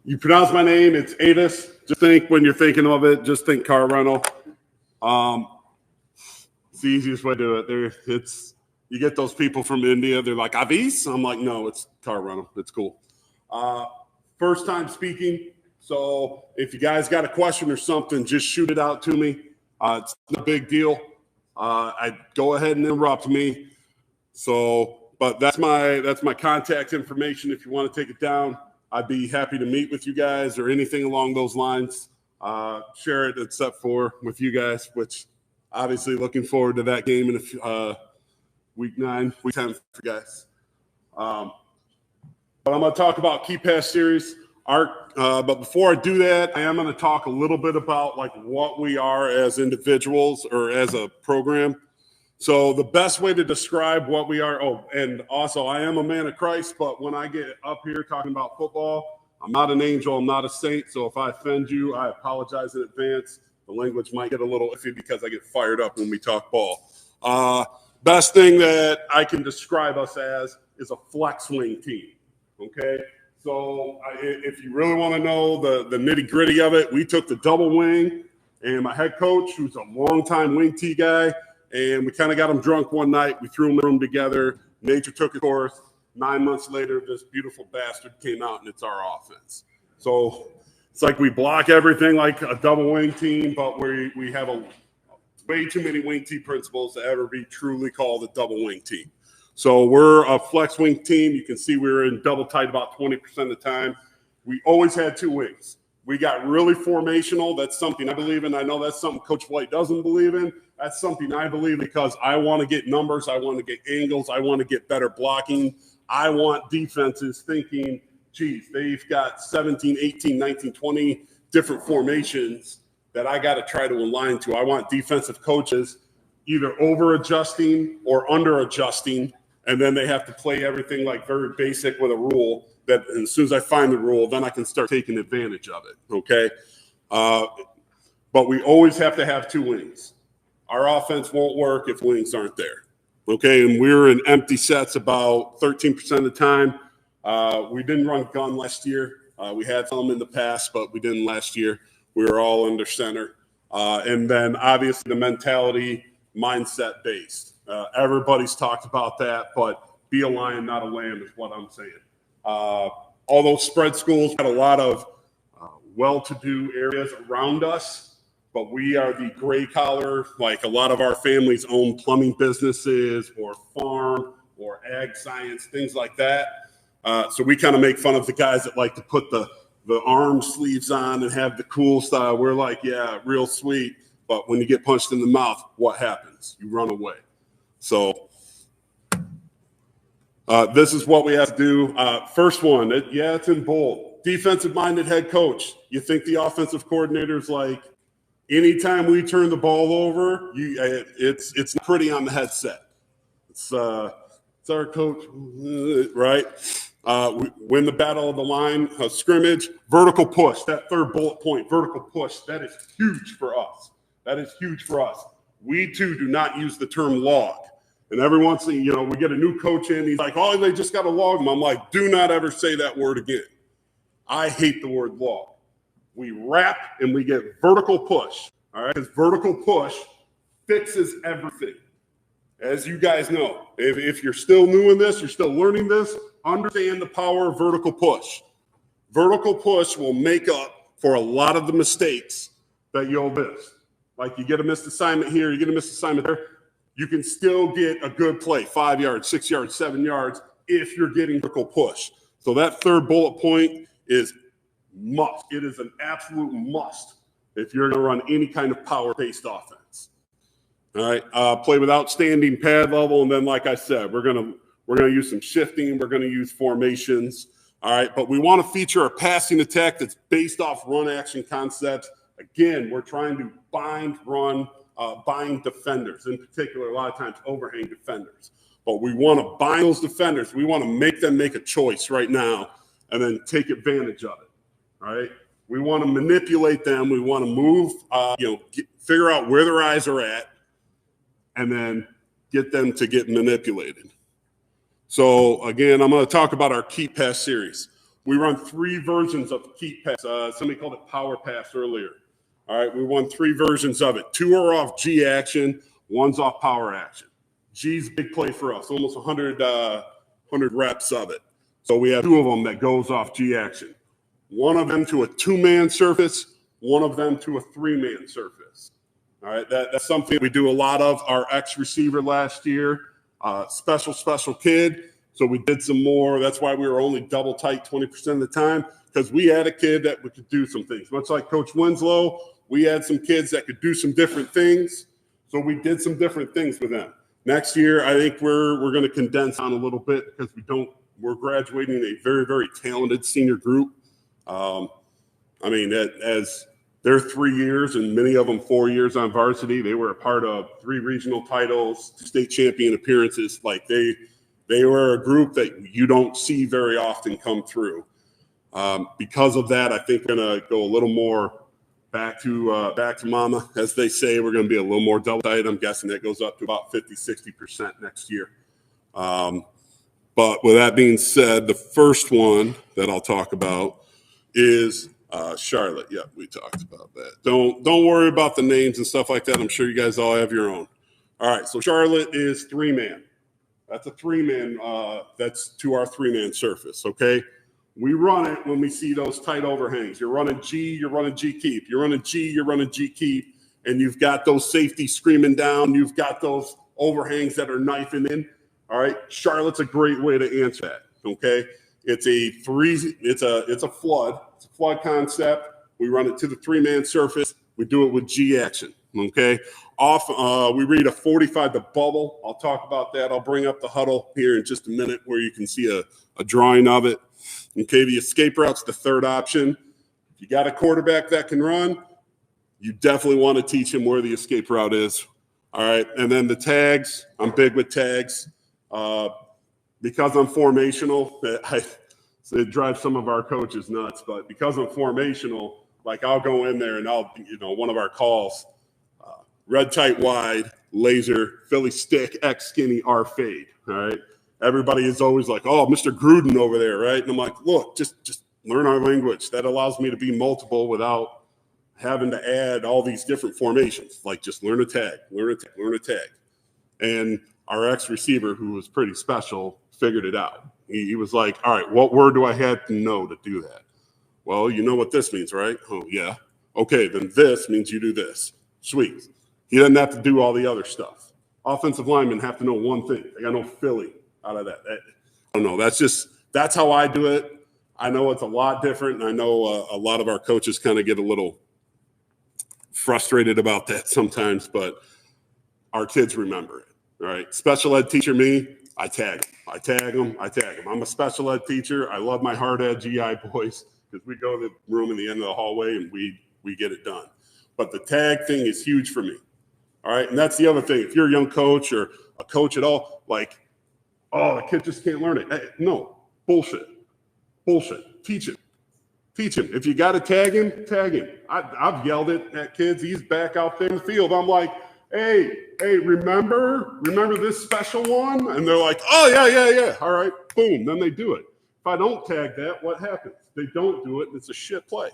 You pronounce my name, it's Avis. Just think when you're thinking of it, just think car rental. It's the easiest way to do it. You get those people from India, they're like, Avis? I'm like, no, it's car rental. It's cool. First time speaking, so if you guys got a question or something, just shoot it out to me. It's not a big deal. I go ahead and interrupt me. But that's my contact information. If you want to take it down, I'd be happy to meet with you guys or anything along those lines. Share it except for with you guys, which obviously looking forward to that game in week 9, week 10 for you guys. But I'm going to talk about Key Pass Series. But before I do that, I am going to talk a little bit about like what we are as individuals or as a program. So the best way to describe what we are, and also I am a man of Christ, but when I get up here talking about football, I'm not an angel, I'm not a saint. So if I offend you, I apologize in advance. The language might get a little iffy because I get fired up when we talk ball. Best thing that I can describe us as is a flex wing team, okay? So if you really want to know the nitty gritty of it, we took the double wing, and my head coach, who's a longtime wing T guy, and we kind of got him drunk one night. We threw him in the room together. Nature took a course. 9 months later, this beautiful bastard came out, and it's our offense. So it's like we block everything like a double wing team, but we have way too many wing T principles to ever be truly called a double wing team. So we're a flex wing team. You can see we were in double tight about 20% of the time. We always had 2 wings. We got really formational. That's something I believe in. I know that's something Coach White doesn't believe in. That's something I believe because I want to get numbers. I want to get angles. I want to get better blocking. I want defenses thinking, geez, they've got 17, 18, 19, 20 different formations that I got to try to align to. I want defensive coaches either over-adjusting or under-adjusting, and then they have to play everything like very basic with a rule that as soon as I find the rule, then I can start taking advantage of it, okay? But we always have to have 2 wings. Our offense won't work if wings aren't there, okay? And we're in empty sets about 13% of the time. We didn't run gun last year. We had some in the past, but we didn't last year. We were all under center. And then obviously the mentality, mindset based. Everybody's talked about that, but be a lion, not a lamb is what I'm saying. All those spread schools had a lot of well-to-do areas around us, but we are the gray collar, like a lot of our families own plumbing businesses or farm or ag science, things like that. So we kind of make fun of the guys that like to put the arm sleeves on and have the cool style. We're like, yeah, real sweet. But when you get punched in the mouth, what happens? You run away. So this is what we have to do. First one, it's in bold. Defensive-minded head coach. You think the offensive coordinator's like, anytime we turn the ball over, it's pretty on the headset. It's our coach, right? We win the battle of the line, scrimmage, vertical push. That third bullet point, vertical push, that is huge for us. That is huge for us. We, too, do not use the term log. And every once in a while, we get a new coach in. He's like, oh, they just got to log them. I'm like, do not ever say that word again. I hate the word log. We wrap and we get vertical push. All right? Because vertical push fixes everything. As you guys know, if you're still new in this, you're still learning this, understand the power of vertical push. Vertical push will make up for a lot of the mistakes that you'll miss. Like you get a missed assignment here, you get a missed assignment there. You can still get a good play, 5 yards, 6 yards, 7 yards, if you're getting vertical push. So that third bullet point is must. It is an absolute must if you're going to run any kind of power-based offense. All right, play with outstanding pad level, and then, like I said, we're gonna use some shifting. We're gonna use formations. All right, but we want to feature a passing attack that's based off run action concepts. Again, we're trying to bind defenders, in particular, a lot of times overhang defenders. But we want to bind those defenders. We want to make them make a choice right now and then take advantage of it. All right, we want to manipulate them. We want to move, figure out where their eyes are at, and then get them to get manipulated. So, again, I'm going to talk about our Key Pass series. We run 3 versions of the keep pass. Somebody called it power pass earlier. All right, we run 3 versions of it. 2 are off G action, 1's off power action. G's a big play for us, almost 100 reps of it. So we have 2 of them that goes off G action. 1 of them to a 2-man surface, 1 of them to a 3-man surface. All right, that's something we do a lot of. Our ex-receiver last year, special kid. So we did some more. That's why we were only double tight 20% of the time, because we had a kid that could do some things. Much like Coach Winslow, we had some kids that could do some different things. So we did some different things with them. Next year, I think we're going to condense on a little bit, because we're graduating a very, very talented senior group. I mean, as their 3 years and many of them 4 years on varsity, they were a part of 3 regional titles, 2 state champion appearances. Like they were a group that you don't see very often come through. Because of that, I think we're going to go a little more back to mama, as they say. We're going to be a little more double tight. I'm guessing that goes up to about 50-60% next year. But with that being said, the first one that I'll talk about is Charlotte. Yeah, we talked about that. Don't worry about the names and stuff like that. I'm sure you guys all have your own. All right, so Charlotte is 3-man. That's a 3-man. That's to our 3-man surface, okay? We run it when we see those tight overhangs. You're running G, you're running G keep. You're running G, you're running G keep, and you've got those safeties screaming down. You've got those overhangs that are knifing in. All right, Charlotte's a great way to answer that, okay? It's a flood. It's a flood concept. We run it to the 3-man surface. We do it with G action, okay? We read a 45 to bubble. I'll talk about that. I'll bring up the huddle here in just a minute where you can see a drawing of it. Okay, the escape route's the third option. If you got a quarterback that can run, you definitely want to teach him where the escape route is. All right, and then the tags. I'm big with tags. Because I'm formational, it drives some of our coaches nuts, but because I'm formational, like I'll go in there and one of our calls, red tight wide, laser, Philly stick, X skinny, R fade, all right? Everybody is always like, oh, Mr. Gruden over there, right? And I'm like, look, just learn our language. That allows me to be multiple without having to add all these different formations. Like just learn a tag, learn a tag. And our ex-receiver, who was pretty special, figured it out. He was like, all right, what word do I have to know to do that? Well, you know what this means, right? Oh, yeah. Okay, then this means you do this. Sweet. He doesn't have to do all the other stuff. Offensive linemen have to know one thing. They got to know Philly out of that. I don't know. That's how I do it. I know it's a lot different, and I know a lot of our coaches kind of get a little frustrated about that sometimes, but our kids remember it. All right, special ed teacher me, I tag them. I'm a special ed teacher. I love my hard ed GI boys because we go to the room in the end of the hallway and we get it done. But the tag thing is huge for me. All right, and that's the other thing. If you're a young coach or a coach at all, like, oh, the kid just can't learn it. Hey, no, bullshit. Teach him. If you got to tag him, tag him. I've yelled it at kids. He's back out there in the field. I'm like, hey, remember this special one? And they're like, oh, yeah. All right, boom. Then they do it. If I don't tag that, what happens? They don't do it, and it's a shit play.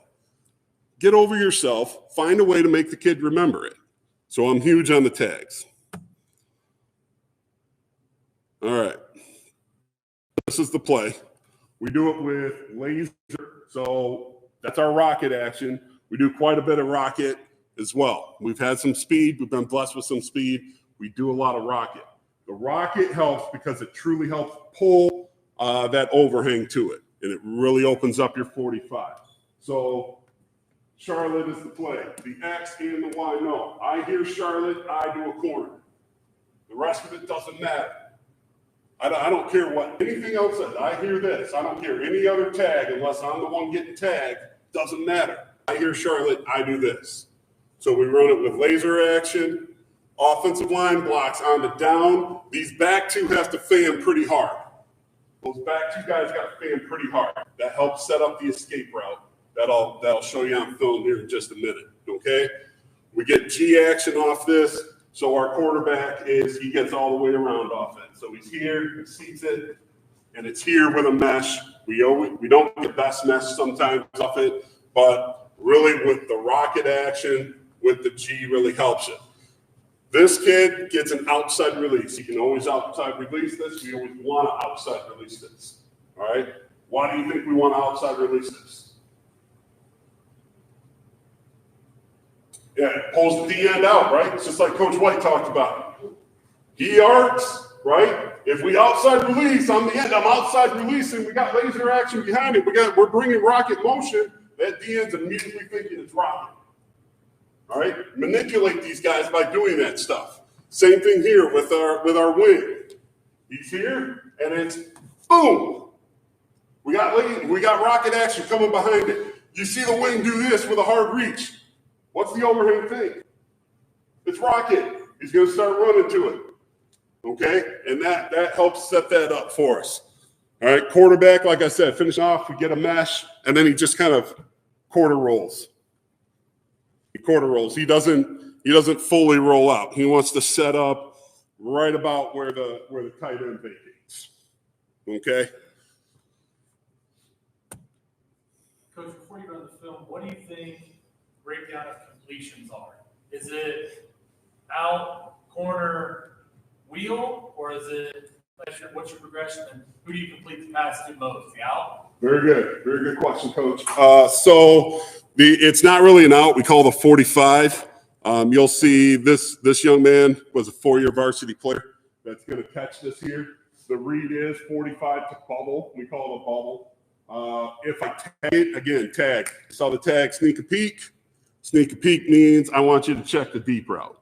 Get over yourself. Find a way to make the kid remember it. So I'm huge on the tags. All right. This is the play. We do it with laser. So that's our rocket action. We do quite a bit of rocket as well. We've had some speed. We've been blessed with some speed. We do a lot of rocket. The rocket helps because it truly helps pull that overhang to it, and it really opens up your 45. So Charlotte is the play. The X and the Y, no. I hear Charlotte, I do a corner. The rest of it doesn't matter. I don't care what anything else says. I hear this. I don't hear any other tag unless I'm the one getting tagged. Doesn't matter. I hear Charlotte, I do this. So we run it with laser action, offensive line blocks on the down. These back two have to fan pretty hard. Those back two guys got to fan pretty hard. That helps set up the escape route. That'll show you on film here in just a minute, okay? We get G action off this, so our quarterback he gets all the way around off it. So he's here, he seats it, and it's here with a mesh. We don't get the best mesh sometimes off it, but really with the rocket action, with the G really helps it. This kid gets an outside release. He can always outside release this. We always want to outside release this. All right? Why do you think we want to outside release this? Yeah, it pulls the D end out, right? It's just like Coach White talked about. He arcs, right? If we outside release on the end, I'm outside releasing. We got laser action behind it. We're bringing rocket motion. That D end's immediately thinking it's rocket. All right, manipulate these guys by doing that stuff. Same thing here with our wing. He's here, and it's boom. We got rocket action coming behind it. You see the wing do this with a hard reach. What's the overhang thing? It's rocket. He's going to start running to it. Okay, and that helps set that up for us. All right, quarterback, like I said, finish off. We get a mesh, and then he just kind of quarter rolls. He doesn't fully roll out. He wants to set up right about where the tight end vacates. Okay. Coach, before you go to the film, what do you think breakdown of completions are? Is it out, corner, wheel, or is it what's your progression, and who do you complete the pass to most? The out? Very good question, Coach. So it's not really an out. We call it a 45. You'll see this young man was a 4-year varsity player that's going to catch this here. The read is 45 to bubble. We call it a bubble. If I tag it, again, tag. Saw the tag, sneak a peek. Sneak a peek means I want you to check the deep route.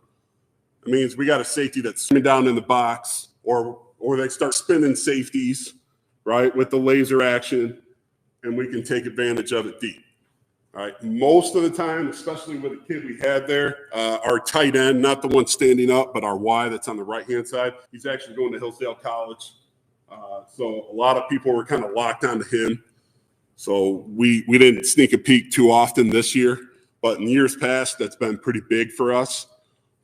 It means we got a safety that's swimming down in the box, or they start spinning safeties, right, with the laser action, and we can take advantage of it deep. All right, most of the time, especially with the kid we had there, our tight end, not the one standing up, but our Y that's on the right-hand side, he's actually going to Hillsdale College. So a lot of people were kind of locked onto him. So we didn't sneak a peek too often this year, but in years past, that's been pretty big for us.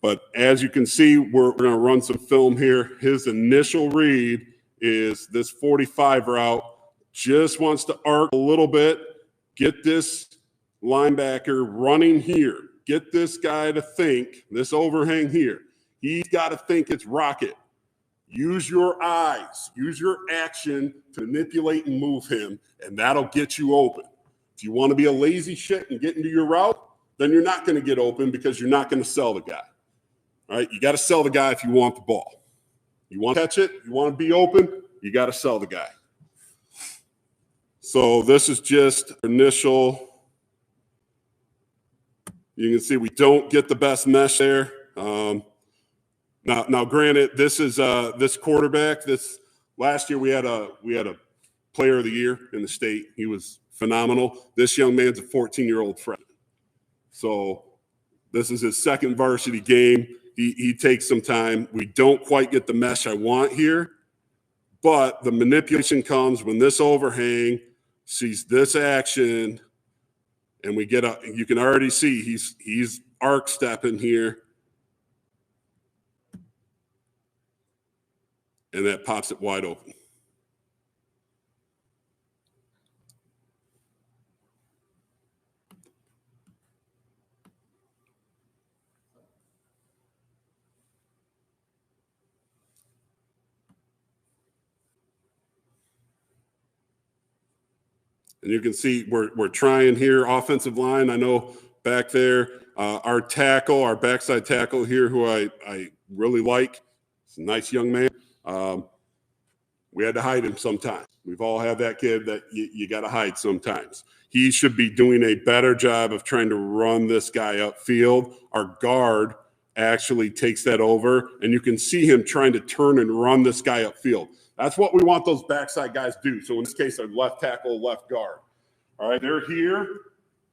But as you can see, we're going to run some film here. His initial read is this 45 route, just wants to arc a little bit, get this linebacker running here, get this guy to think, this overhang here, he's got to think it's rocket. Use your eyes, use your action to manipulate and move him, and that'll get you open. If you want to be a lazy shit and get into your route, then you're not going to get open because you're not going to sell the guy. All right, you got to sell the guy if you want the ball. You want to catch it, you want to be open, you got to sell the guy. So this is just initial. You can see we don't get the best mesh there. Now, granted, this is this quarterback. This last year we had a player of the year in the state. He was phenomenal. This young man's a 14-year-old freshman. So this is his second varsity game. He takes some time. We don't quite get the mesh I want here, but the manipulation comes when this overhang sees this action, and we get up. You can already see he's arc stepping here, and that pops it wide open. And you can see we're trying here, offensive line. I know back there, our tackle, our backside tackle here, who I really like. He's a nice young man. We had to hide him sometimes. We've all had that kid that you got to hide sometimes. He should be doing a better job of trying to run this guy upfield. Our guard actually takes that over, and you can see him trying to turn and run this guy upfield. That's what we want those backside guys to do. So in this case, our left tackle, left guard. All right, they're here,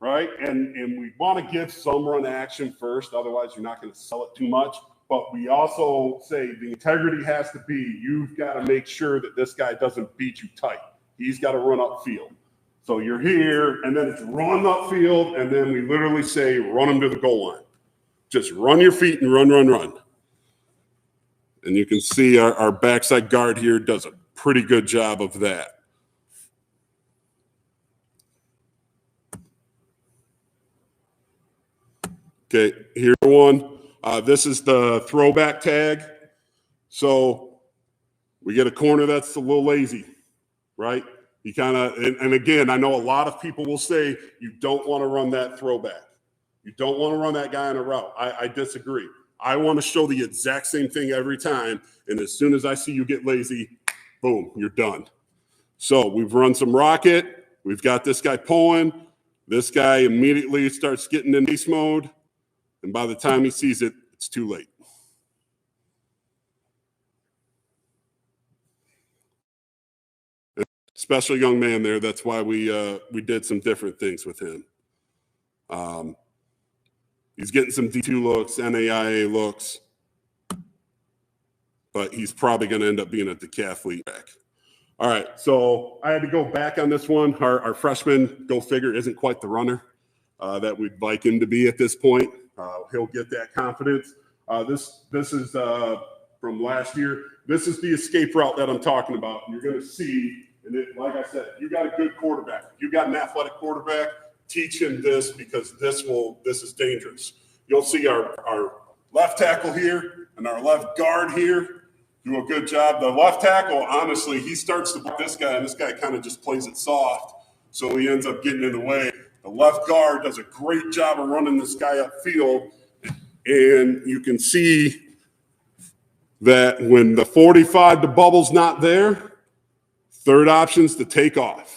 right? And we want to give some run action first. Otherwise, you're not going to sell it too much. But we also say the integrity has to be, you've got to make sure that this guy doesn't beat you tight. He's got to run upfield. So you're here, and then it's run upfield, and then we literally say run him to the goal line. Just run your feet and run. And you can see our backside guard here does a pretty good job of that. Okay, here's one. This is the throwback tag. So we get a corner that's a little lazy, right? You kind of, and again, I know a lot of people will say you don't want to run that throwback. You don't want to run that guy in a route. I disagree. I want to show the exact same thing every time. And as soon as I see you get lazy, boom, you're done. So we've run some rocket. We've got this guy pulling. This guy immediately starts getting in ace mode. And by the time he sees it, it's too late. Special young man there. That's why we did some different things with him. He's getting some D2 looks, NAIA looks, but he's probably going to end up being a decathlete back. All right, so I had to go back on this one. Our freshman, go figure, isn't quite the runner that we'd like him to be at this point. He'll get that confidence. This is from last year. This is the escape route that I'm talking about. You're going to see, and like I said, you got a good quarterback. You got an athletic quarterback. Teach him this because this is dangerous. You'll see our left tackle here and our left guard here do a good job. The left tackle, honestly, he starts to block this guy, and this guy kind of just plays it soft, so he ends up getting in the way. The left guard does a great job of running this guy upfield, and you can see that when the 45, the bubble's not there, third option's to take off.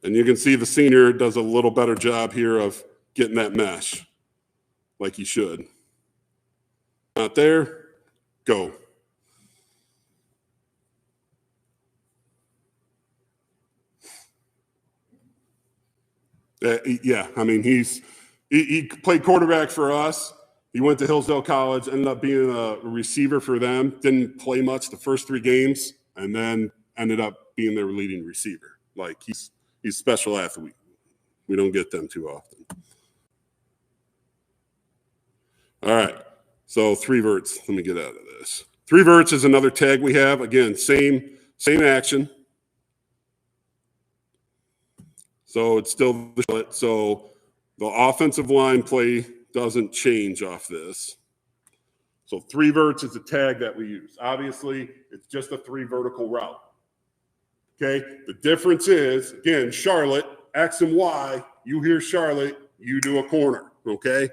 And you can see the senior does a little better job here of getting that mesh like he should. Not there, go. Yeah, I mean, he played quarterback for us. He went to Hillsdale College, ended up being a receiver for them. Didn't play much the first 3 games, and then ended up being their leading receiver. Like, he's a special athlete. We don't get them too often. All right, so 3 verts. Let me get out of this. 3 verts is another tag we have. Again, same action. So it's still the split. So the offensive line play doesn't change off this. So 3 verts is a tag that we use. Obviously, it's just a 3 vertical route. Okay, the difference is, again, Charlotte, X and Y, you hear Charlotte, you do a corner, okay?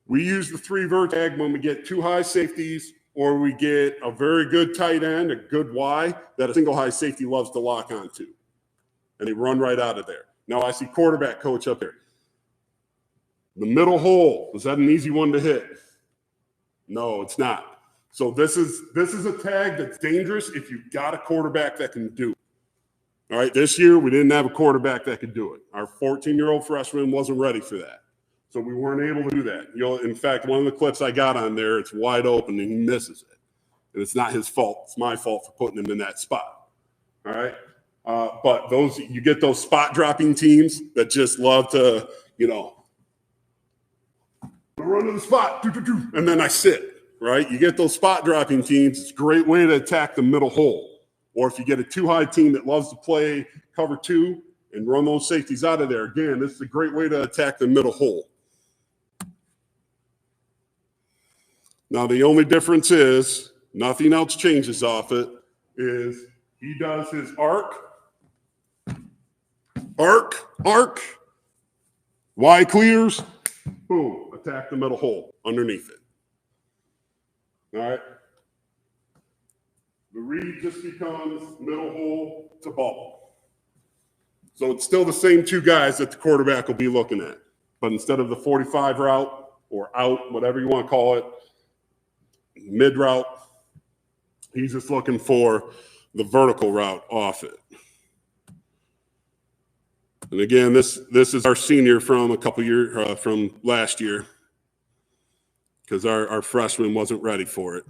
We use the 3 vert tag when we get 2 high safeties or we get a very good tight end, a good Y, that a single high safety loves to lock onto. And they run right out of there. Now I see quarterback coach up there. The middle hole, is that an easy one to hit? No, it's not. So this is a tag that's dangerous if you've got a quarterback that can do it. All right, this year we didn't have a quarterback that could do it. Our 14-year-old freshman wasn't ready for that. So we weren't able to do that. In fact, one of the clips I got on there, it's wide open and he misses it. And it's not his fault. It's my fault for putting him in that spot. All right. But you get those spot dropping teams that just love to, run to the spot, and then I sit. Right? You get those spot dropping teams, it's a great way to attack the middle hole. Or if you get a 2-high team that loves to play cover 2 and run those safeties out of there, again, this is a great way to attack the middle hole. Now, the only difference is, nothing else changes off it, is he does his arc, Y clears, boom, attack the middle hole underneath it. All right. The read just becomes middle hole to bubble. So it's still the same 2 guys that the quarterback will be looking at. But instead of the 45 route or out, whatever you want to call it, mid route, he's just looking for the vertical route off it. And again, this is our senior from a couple years from last year, because our freshman wasn't ready for it.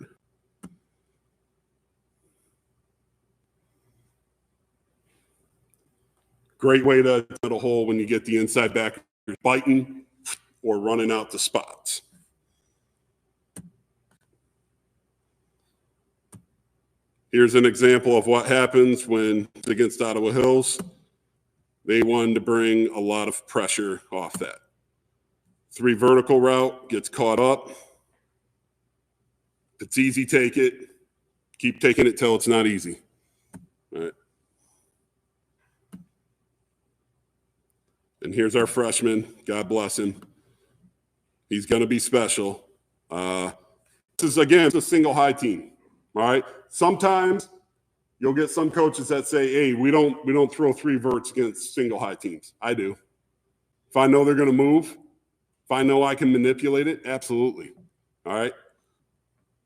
Great way to hit a hole when you get the inside back biting or running out the spots. Here's an example of what happens when against Ottawa Hills. They wanted to bring a lot of pressure off that. 3 vertical route, gets caught up. If it's easy, take it. Keep taking it till it's not easy. All right. And here's our freshman. God bless him. He's going to be special. This is, again, it's a single high team. All right. Sometimes you'll get some coaches that say, hey, we don't throw 3 verts against single high teams. I do. If I know they're going to move, if I know I can manipulate it, absolutely. All right.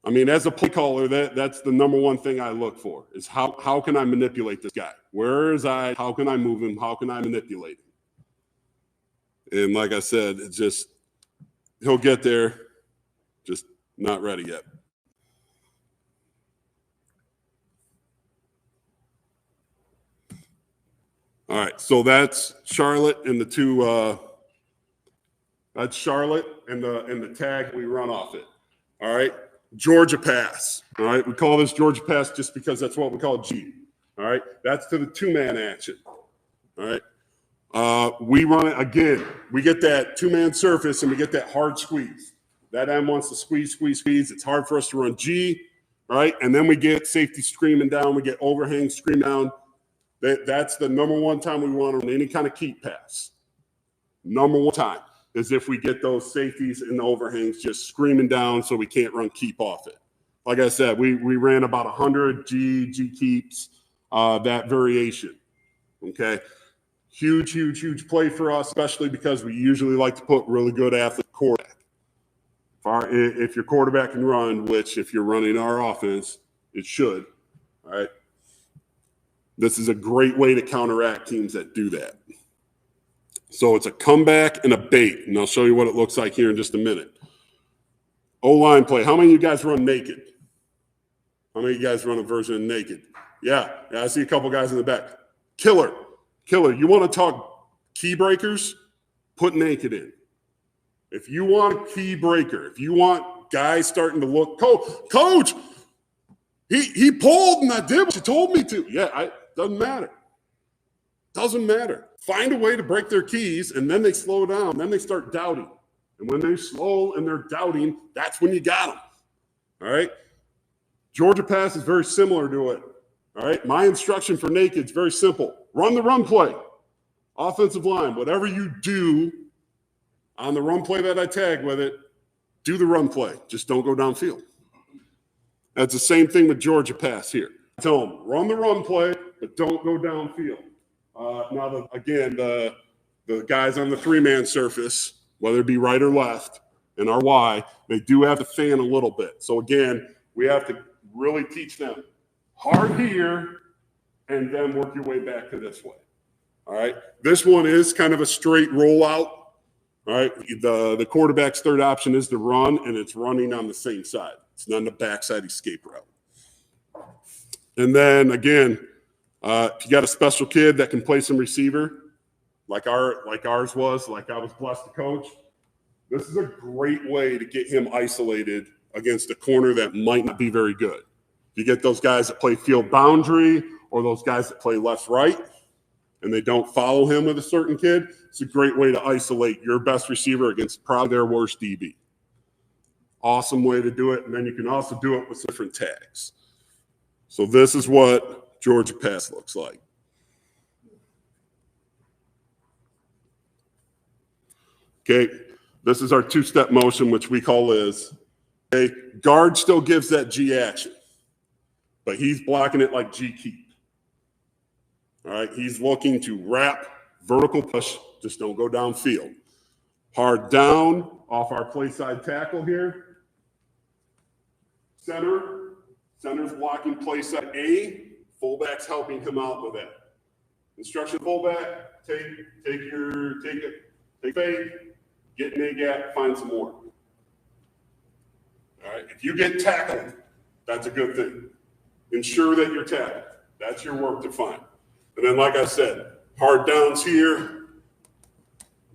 I mean, as a play caller, that's the number one thing I look for is how can I manipulate this guy? Where is how can I move him? How can I manipulate him? And like I said, it's just, he'll get there, just not ready yet. All right, so that's Charlotte and the 2. That's Charlotte and the tag we run off it. All right, Georgia pass. All right, we call this Georgia pass just because that's what we call G. All right, that's to the 2-man action. All right, we run it again. We get that 2-man surface and we get that hard squeeze. That end wants to squeeze, squeeze, squeeze. It's hard for us to run G. All right, and then we get safety screaming down. We get overhang screaming down. That's the number one time we want to run any kind of keep pass. Number one time is if we get those safeties and the overhangs just screaming down so we can't run keep off it. Like I said, we ran about 100 G keeps, that variation. Okay, huge, huge, huge play for us, especially because we usually like to put really good athlete quarterback. If your quarterback can run, which if you're running our offense, it should. All right. This is a great way to counteract teams that do that. So it's a comeback and a bait, and I'll show you what it looks like here in just a minute. O-line play. How many of you guys run naked? How many of you guys run a version of naked? Yeah, I see a couple guys in the back. Killer. You want to talk key breakers? Put naked in. If you want a key breaker, if you want guys starting to look, coach, he pulled and I did what you told me to. Yeah, doesn't matter. Doesn't matter. Find a way to break their keys, and then they slow down. Then they start doubting. And when they're slow and they're doubting, that's when you got them. All right? Georgia pass is very similar to it. All right? My instruction for naked is very simple. Run the run play. Offensive line, whatever you do on the run play that I tag with it, do the run play. Just don't go downfield. That's the same thing with Georgia pass here. Tell them, run the run play, but don't go downfield. Now, the guys on the 3-man surface, whether it be right or left, and our Y, they do have to fan a little bit. So, again, we have to really teach them hard here and then work your way back to this way. All right? This one is kind of a straight rollout. All right? The quarterback's third option is to run, and it's running on the same side. It's not on the backside escape route. And then, again, if you got a special kid that can play some receiver, like ours was, like I was blessed to coach, this is a great way to get him isolated against a corner that might not be very good. You get those guys that play field boundary or those guys that play left-right, and they don't follow him with a certain kid, it's a great way to isolate your best receiver against probably their worst DB. Awesome way to do it, and then you can also do it with different tags. So this is what Georgia pass looks like. Okay, this is our 2-step motion, which we call is. Okay, guard still gives that G action, but he's blocking it like G keep. All right, he's looking to wrap, vertical push, just don't go downfield. Hard down off our play side tackle here. Center's blocking play side A, fullback's helping come out with that. Instruction fullback, take fake, get in a gap, find some more. All right, if you get tackled, that's a good thing. Ensure that you're tackled. That's your work to find. And then, like I said, hard downs here.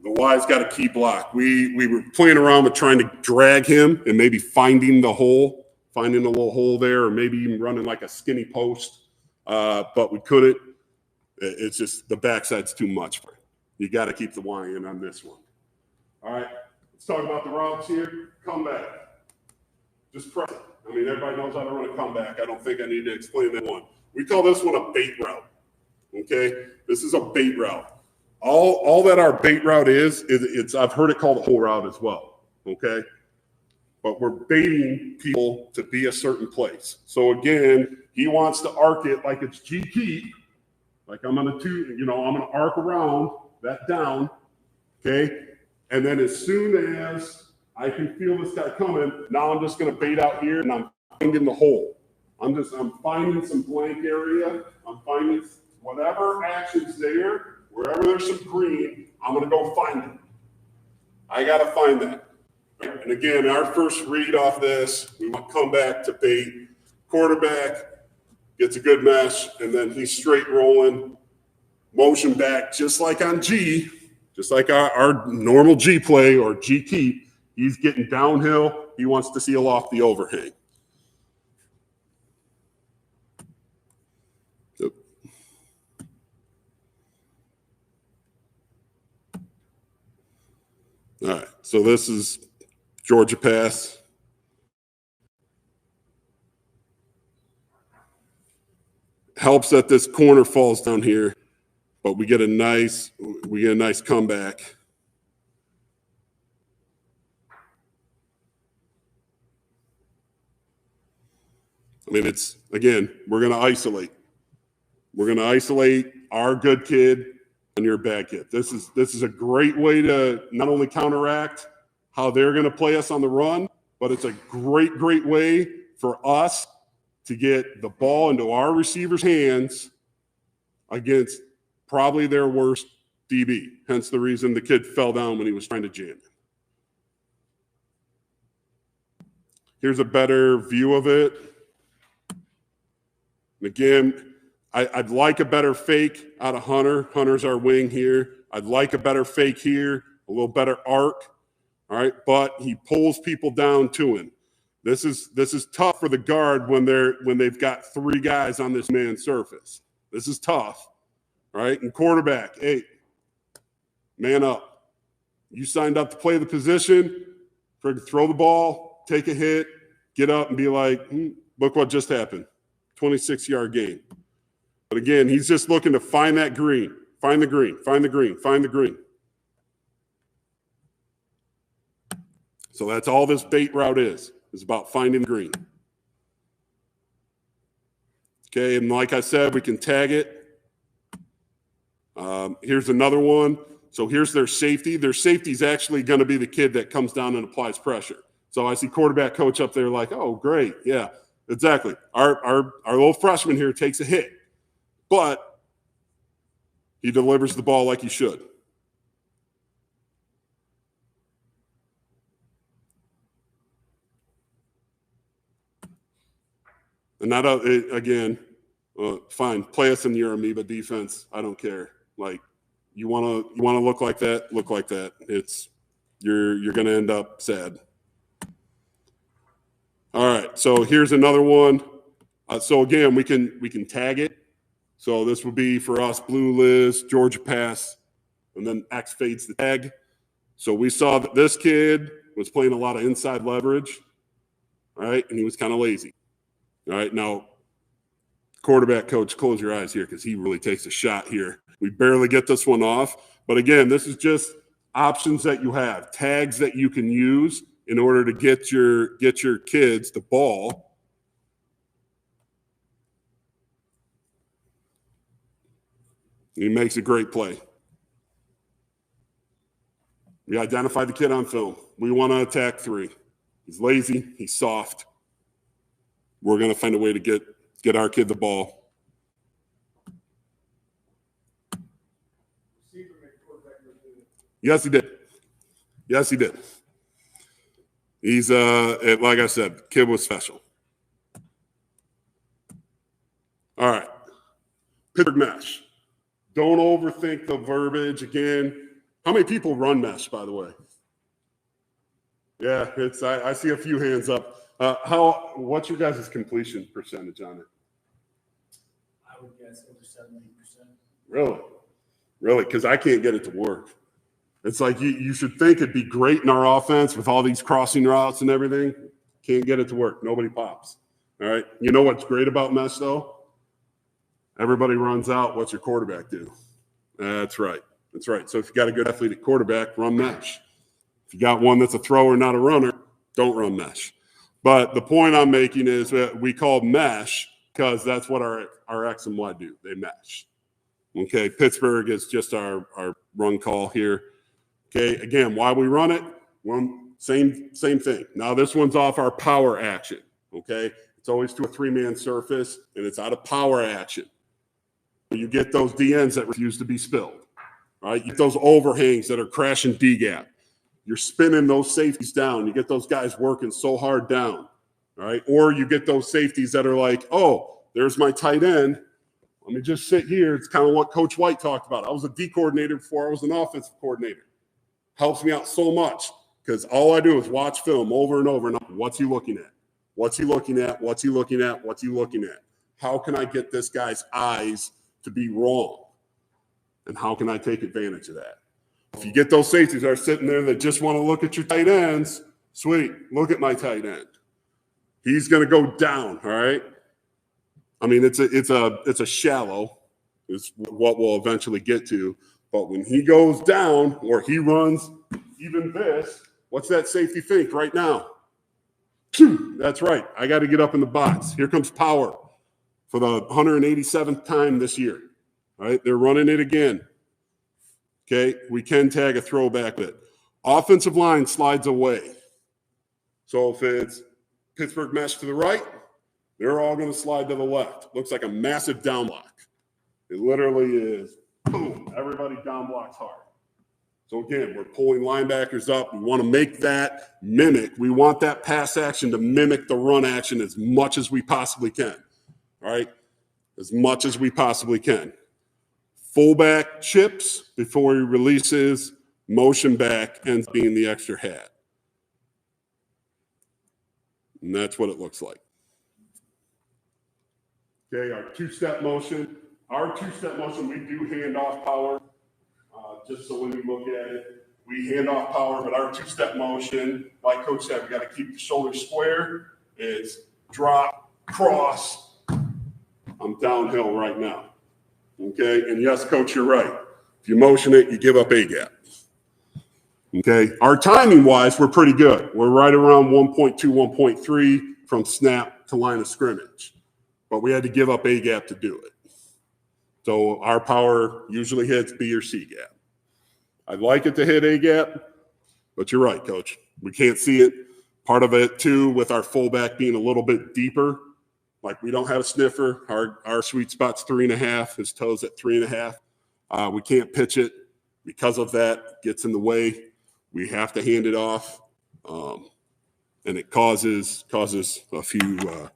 The Y's got a key block. We were playing around with trying to drag him and maybe finding the hole finding a little hole there, or maybe even running like a skinny post, but we couldn't. It's just the backside's too much for it. You got to keep the Y in on this one. All right, let's talk about the routes here. Comeback. Just press it. I mean, everybody knows how to run a comeback. I don't think I need to explain that one. We call this one a bait route. Okay, this is a bait route. All that our bait route is it's I've heard it called a hole route as well. Okay, but we're baiting people to be a certain place. So again, he wants to arc it like it's G keep, like I'm gonna arc around that down. Okay, and then as soon as I can feel this guy coming, now I'm just gonna bait out here and I'm finding the hole. I'm finding some blank area. I'm finding whatever action's there, wherever there's some green, I'm gonna go find it. I gotta find that. And again, our first read off this, we want to come back to bait. Quarterback gets a good mesh, and then he's straight rolling, motion back, just like on G, just like our normal G play or G keep. He's getting downhill. He wants to seal off the overhang. Yep. All right, so this is Georgia pass. Helps that this corner falls down here, but we get a nice comeback. I mean, it's, again, we're going to isolate. We're going to isolate our good kid on your bad kid. This is a great way to not only counteract how they're going to play us on the run, but it's a great way for us to get the ball into our receivers' hands against probably their worst DB. Hence the reason the kid fell down when he was trying to jam it. Here's a better view of it. And again, I'd like a better fake out of Hunter. Hunter's our wing here. I'd like a better fake here, a little better arc. All right, but he pulls people down to him. This is tough for the guard when they've got three guys on this man surface. This is tough, right? And quarterback, hey, man up. You signed up to play the position, throw the ball, take a hit, get up and be like, look what just happened. 26-yard gain. But again, he's just looking to find that green, find the green, find the green, find the green. So that's all this bait route is about finding green. Okay, and like I said, we can tag it. Here's another one. So here's their safety. Their safety is actually going to be the kid that comes down and applies pressure. So I see quarterback coach up there like, oh, great. Yeah, exactly. Our little freshman here takes a hit, but he delivers the ball like he should. And not again, fine. Play us in your amoeba defense. I don't care. Like, you want to look like that. Look like that. You're going to end up sad. All right. So here's another one. So again, we can tag it. So this would be for us blue Liz, Georgia pass, and then X fades the tag. So we saw that this kid was playing a lot of inside leverage, right? And he was kind of lazy. All right, now, quarterback coach, close your eyes here because he really takes a shot here. We barely get this one off. But again, this is just options that you have, tags that you can use in order to get your kids the ball. He makes a great play. We identified the kid on film. We want to attack three. He's lazy. He's soft. We're going to find a way to get our kid the ball. Yes, he did. Yes, he did. He's, like I said, kid was special. All right. Pittsburgh mesh. Don't overthink the verbiage. Again, how many people run mesh, by the way? Yeah, I see a few hands up. What's your guys' completion percentage on it? I would guess over 70%. Really? Really? Because I can't get it to work. It's like you should think it'd be great in our offense with all these crossing routes and everything. Can't get it to work. Nobody pops. All right. You know what's great about mesh, though? Everybody runs out. What's your quarterback do? That's right. That's right. So if you got a good athletic quarterback, run mesh. If you got one that's a thrower, not a runner, don't run mesh. But the point I'm making is that we call mesh because that's what our X and Y do. They mesh. Okay. Pittsburgh is just our run call here. Okay. Again, why we run it? Same thing. Now this one's off our power action. Okay. It's always to a 3-man surface, and it's out of power action. You get those DNs that refuse to be spilled, right? You get those overhangs that are crashing D-gap. You're spinning those safeties down. You get those guys working so hard down, right? Or you get those safeties that are like, oh, there's my tight end. Let me just sit here. It's kind of what Coach White talked about. I was a D coordinator before I was an offensive coordinator. Helps me out so much because all I do is watch film over and over and over. What's he looking at? What's he looking at? What's he looking at? What's he looking at? How can I get this guy's eyes to be wrong? And how can I take advantage of that? If you get those safeties that are sitting there that just want to look at your tight ends, sweet, look at my tight end. He's going to go down, all right? I mean, it's a shallow is what we'll eventually get to. But when he goes down or he runs even this, what's that safety think right now? That's right. I got to get up in the box. Here comes power for the 187th time this year. All right, they're running it again. Okay, we can tag a throwback bit. Offensive line slides away. So if it's Pittsburgh mesh to the right, they're all going to slide to the left. Looks like a massive down block. It literally is, boom, everybody down blocks hard. So again, we're pulling linebackers up. We want to make that mimic. We want that pass action to mimic the run action as much as we possibly can. All right? As much as we possibly can. Fullback chips before he releases. Motion back ends up being the extra hat. And that's what it looks like. Okay, our two-step motion. Our two-step motion, we do hand off power. Just so when you look at it, we hand off power, but our two-step motion, like Coach said, we got to keep the shoulders square. It's drop, cross. I'm downhill right now. Okay, and yes, Coach, you're right. If you motion it, you give up A gap. Okay, our timing-wise, we're pretty good. We're right around 1.2, 1.3 from snap to line of scrimmage. But we had to give up A gap to do it. So our power usually hits B or C gap. I'd like it to hit A gap, but you're right, Coach. We can't see it. Part of it, too, with our fullback being a little bit deeper, like we don't have a sniffer. Our sweet spot's 3.5. His toes at 3.5. We can't pitch it because of that. Gets in the way. We have to hand it off, and it causes a few.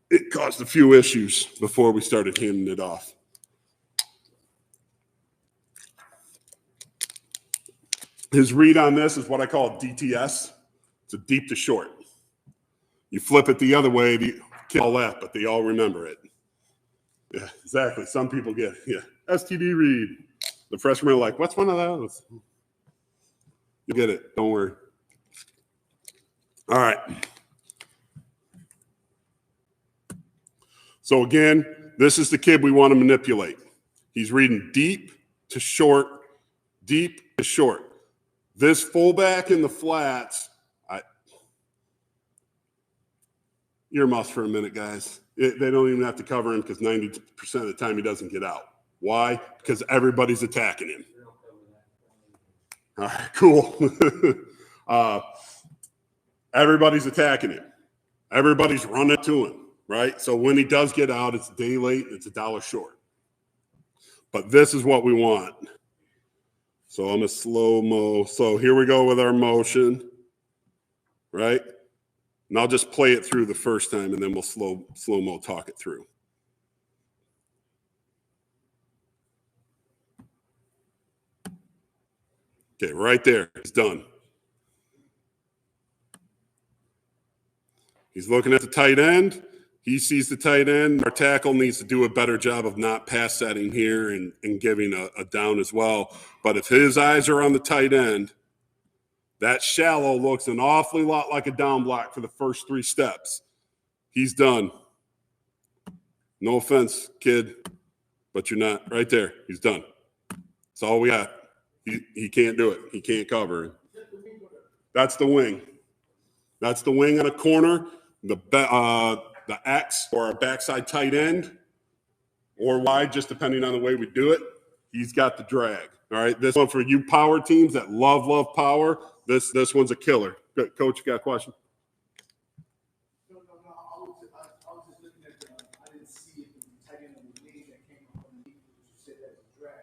It caused a few issues before we started handing it off. His read on this is what I call DTS. It's a deep to short. You flip it the other way, the kids all laugh, but they all remember it. Yeah, exactly. Some people get, STD read. The freshmen are like, what's one of those? You get it. Don't worry. All right. So again, this is the kid we want to manipulate. He's reading deep to short, deep to short. This fullback in the flats, earmuffs for a minute, guys. They don't even have to cover him because 90% of the time he doesn't get out. Why? Because everybody's attacking him. All right, cool. Everybody's attacking him. Everybody's running to him, right? So when he does get out, it's a day late, it's $1 short. But this is what we want. So I'm a slow-mo. So here we go with our motion, right? And I'll just play it through the first time, and then we'll slow-mo talk it through. Okay, right there. It's done. He's looking at the tight end. He sees the tight end. Our tackle needs to do a better job of not pass setting here and giving a down as well. But if his eyes are on the tight end, that shallow looks an awfully lot like a down block for the first 3 steps. He's done. No offense, kid, but you're not right there. He's done. That's all we got. He can't do it. He can't cover. That's the wing. That's the wing on a corner. The X or a backside tight end or wide, just depending on the way we do it. He's got the drag. All right. This one for you power teams that love power. This one's a killer. Good. Coach, you got a question? No. I was just looking at I didn't see it in the tight end underneath that came up underneath. You said that was drag.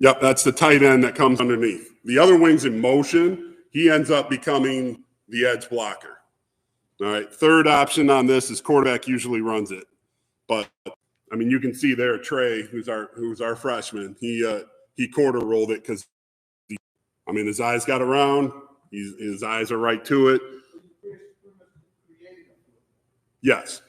Yep, that's the tight end that comes underneath. The other wing's in motion. He ends up becoming the edge blocker. All right. Third option on this is quarterback usually runs it, but I mean you can see there Trey, who's our freshman. He quarter rolled it because his eyes got around. His eyes are right to it. Yes.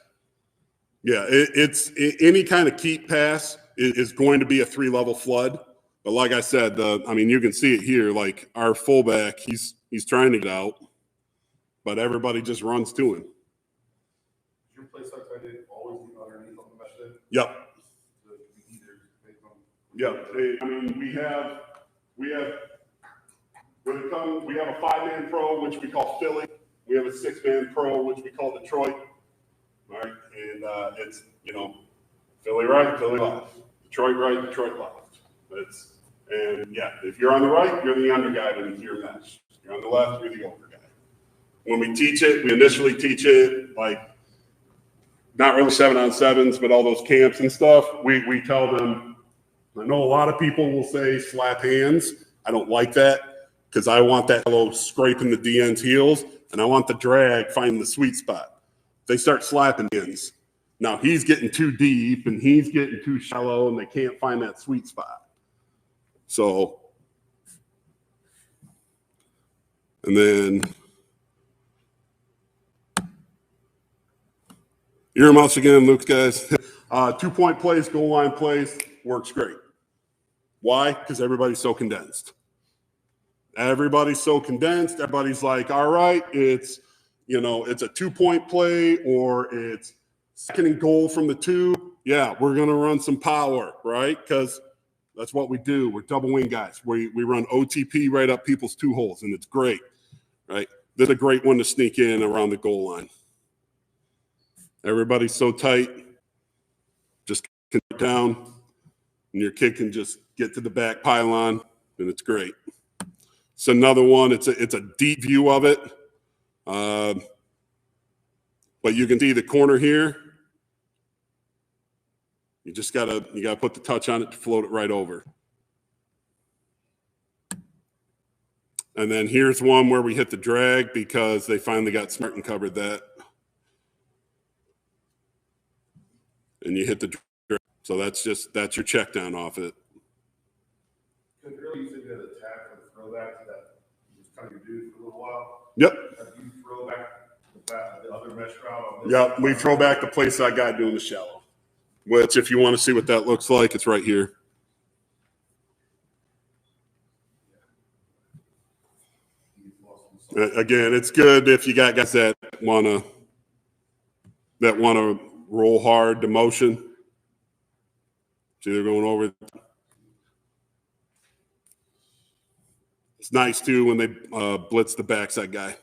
Yeah. It's any kind of keep pass is going to be a 3-level flood. But like I said, you can see it here. Like our fullback, he's trying to get out, but everybody just runs to him. Your play starts right there, always underneath on the mesh there? Yep. Yep. We have we have a 5-man pro, which we call Philly. We have a 6-man pro, which we call Detroit. All right, and it's Philly right, Philly left, Detroit right, Detroit left. If you're on the right, you're the under guy into your mesh. If you're on the left, you're the over guy. When we teach it, we initially teach it like not really 7-on-7s, but all those camps and stuff. We tell them. I know a lot of people will say slap hands. I don't like that because I want that fellow scraping the DN's heels, and I want the drag finding the sweet spot. They start slapping hands. Now he's getting too deep and he's getting too shallow, and they can't find that sweet spot. So, and then earmuffs again, Luke's guys. 2-point plays, goal line plays, works great. Why? Because everybody's so condensed. Everybody's so condensed. Everybody's like, all right, it's a 2-point play or it's 2nd and goal from the 2. Yeah, we're going to run some power, right? Because that's what we do. We're double wing guys. We run OTP right up people's 2 holes, and it's great, right? This is a great one to sneak in around the goal line. Everybody's so tight. Just get down, and your kid can just get to the back pylon, and it's great. It's another one. It's a deep view of it, but you can see the corner here. You just gotta put the touch on it to float it right over. And then here's one where we hit the drag because they finally got smart and covered that. And you hit the drag. So that's your check down off it. Because earlier you said you had a tag and throw that you just kind of do for a little while. Yep. You throw back the other mesh route. Yep. We throw back the place I got doing the shallow. Which, if you want to see what that looks like, it's right here. Again, it's good if you got guys that wanna roll hard to motion. See, they're going over. It's nice too when they blitz the backside guy.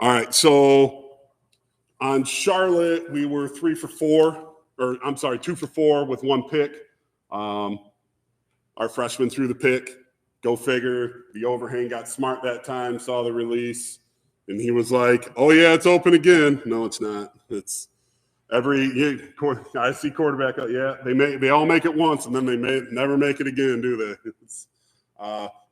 All right, so on Charlotte, we were 2 for 4 with 1 pick. Our freshman threw the pick. Go figure. The overhang got smart that time, saw the release, and he was like, "Oh yeah, it's open again." No, it's not. It's I see quarterback. Yeah, they all make it once, and then they never make it again, do they?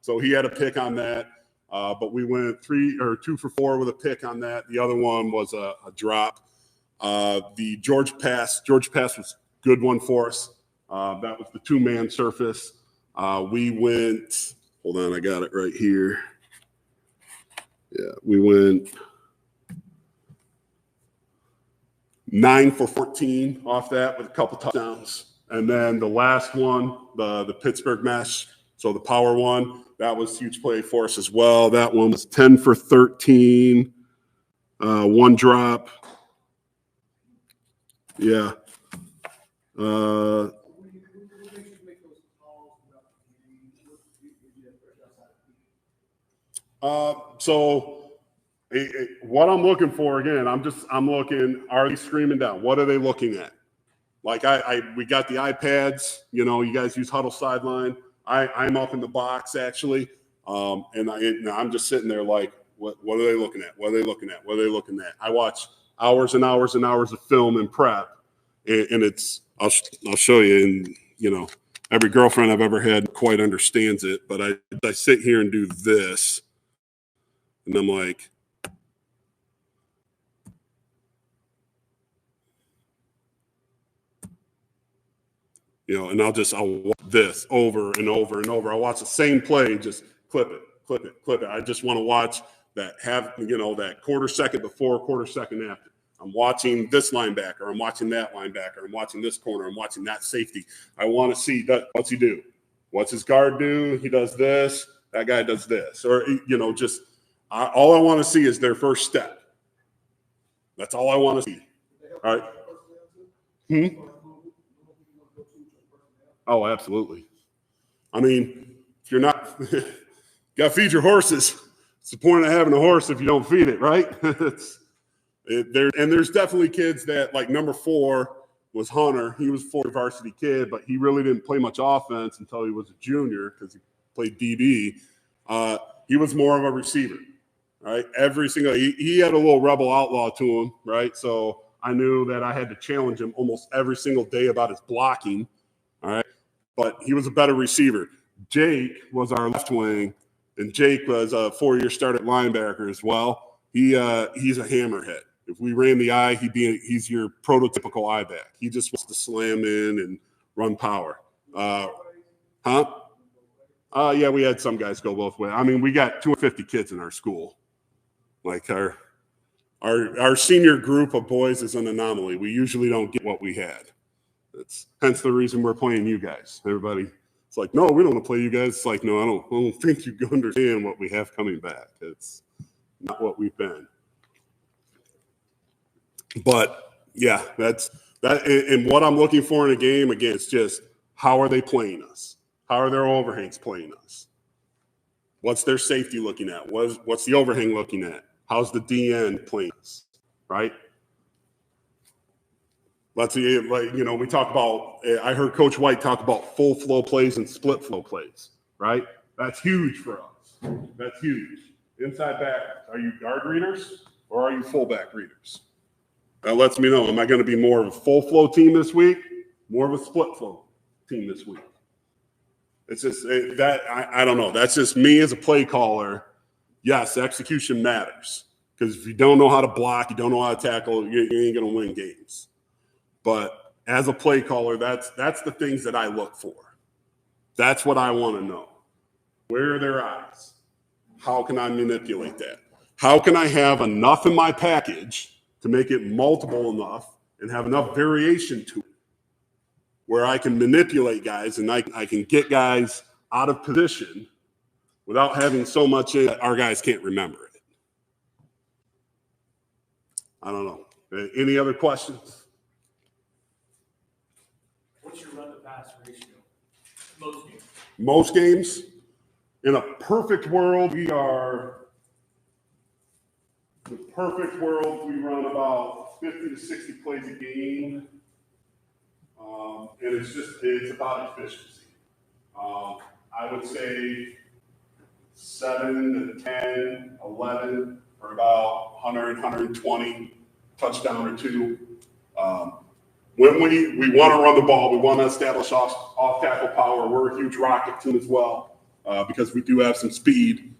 So he had a pick on that. But we went 2 for 4 with a pick on that. The other one was a drop. The George pass was a good one for us. That was the 2-man surface. We went, hold on, I got it right here. Yeah, we went 9 for 14 off that with a couple touchdowns. And then the last one, the Pittsburgh mesh, so the power one, that was a huge play for us as well. That one was 10 for 13, 1 drop. Yeah. So what I'm looking for, again, I'm looking, are they screaming down? What are they looking at? Like we got the iPads, you know, you guys use Huddle Sideline. I'm up in the box actually. And I'm just sitting there like, what are they looking at? What are they looking at? What are they looking at? I watch hours and hours and hours of film and prep, and I'll show you. And you know, every girlfriend I've ever had quite understands it, but I sit here and do this, and I'm like, you know, and I'll watch this over and over and over. I'll watch the same play, just clip it, clip it, clip it. I just want to watch that that quarter second before, quarter second after. I'm watching this linebacker. I'm watching that linebacker. I'm watching this corner. I'm watching that safety. I want to see what's he do? What's his guard do? He does this. That guy does this. Or, you know, all I want to see is their first step. That's all I want to see. All right. Oh, absolutely. I mean, if you're not, you got to feed your horses. It's the point of having a horse if you don't feed it, right? There's definitely kids that, like number 4 was Hunter. He was a varsity kid, but he really didn't play much offense until he was a junior because he played DB. He was more of a receiver, right? He had a little rebel outlaw to him, right? So I knew that I had to challenge him almost every single day about his blocking, all right? But he was a better receiver. Jake was our left wing, and Jake was a 4-year starter linebacker as well. He's a hammerhead. If we ran the eye, he's your prototypical eye back. He just wants to slam in and run power. Yeah, we had some guys go both ways. I mean, we got 250 kids in our school. Like our senior group of boys is an anomaly. We usually don't get what we had. That's hence the reason we're playing you guys. Everybody, it's like, no, we don't want to play you guys. It's like, no, I don't think you understand what we have coming back. It's not what we've been. But yeah, that's that. And what I'm looking for in a game, again, it's just how are they playing us? How are their overhangs playing us? What's their safety looking at? What's the overhang looking at? How's the DN playing us? Right? Let's see, like, you know, we talk about, I heard Coach White talk about full flow plays and split flow plays, right? That's huge for us. That's huge. Inside back, are you guard readers or are you fullback readers? That lets me know, am I going to be more of a full flow team this week, more of a split flow team this week? It's just I don't know. That's just me as a play caller. Yes, execution matters because if you don't know how to block, you don't know how to tackle, you ain't going to win games. But as a play caller, that's the things that I look for. That's what I want to know. Where are their eyes? How can I manipulate that? How can I have enough in my package to make it multiple enough and have enough variation to it where I can manipulate guys and I can get guys out of position without having so much in that our guys can't remember it. I don't know. Any other questions? What's your run to pass ratio? Most games. Most games, in a perfect world, we run about 50 to 60 plays a game. And it's about efficiency. I would say 7 to 10, 11 for about 100, 120 touchdown or 2. When we want to run the ball, we want to establish off tackle power. We're a huge rocket team as well because we do have some speed.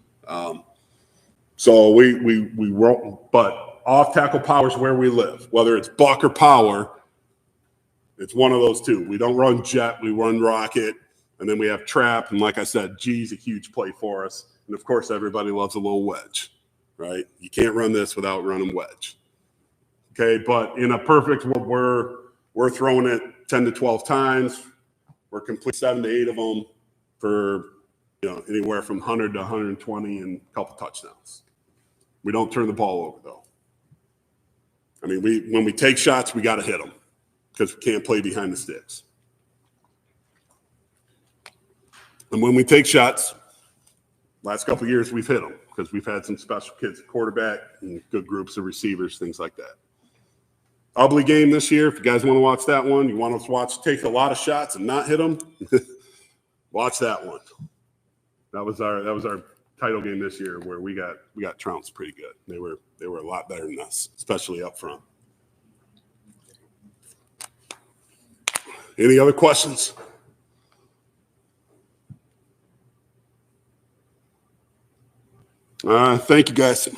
So we roll, but off tackle power is where we live. Whether it's buck or power, it's one of those two. We don't run jet, we run rocket, and then we have trap. And like I said, G's a huge play for us. And of course, everybody loves a little wedge, right? You can't run this without running wedge. Okay, but in a perfect world, we're throwing it 10 to 12 times. We're complete 7 to 8 of them for anywhere from 100 to 120 and a couple touchdowns. We don't turn the ball over though. I mean, when we take shots, we got to hit them because we can't play behind the sticks. And when we take shots, last couple of years we've hit them because we've had some special kids at quarterback and good groups of receivers, things like that. Ugly game this year. If you guys want to watch that one, you want us to watch take a lot of shots and not hit them, watch that one. That was our title game this year where we got trounced pretty good. They were a lot better than us, especially up front. Any other questions? Thank you, guys.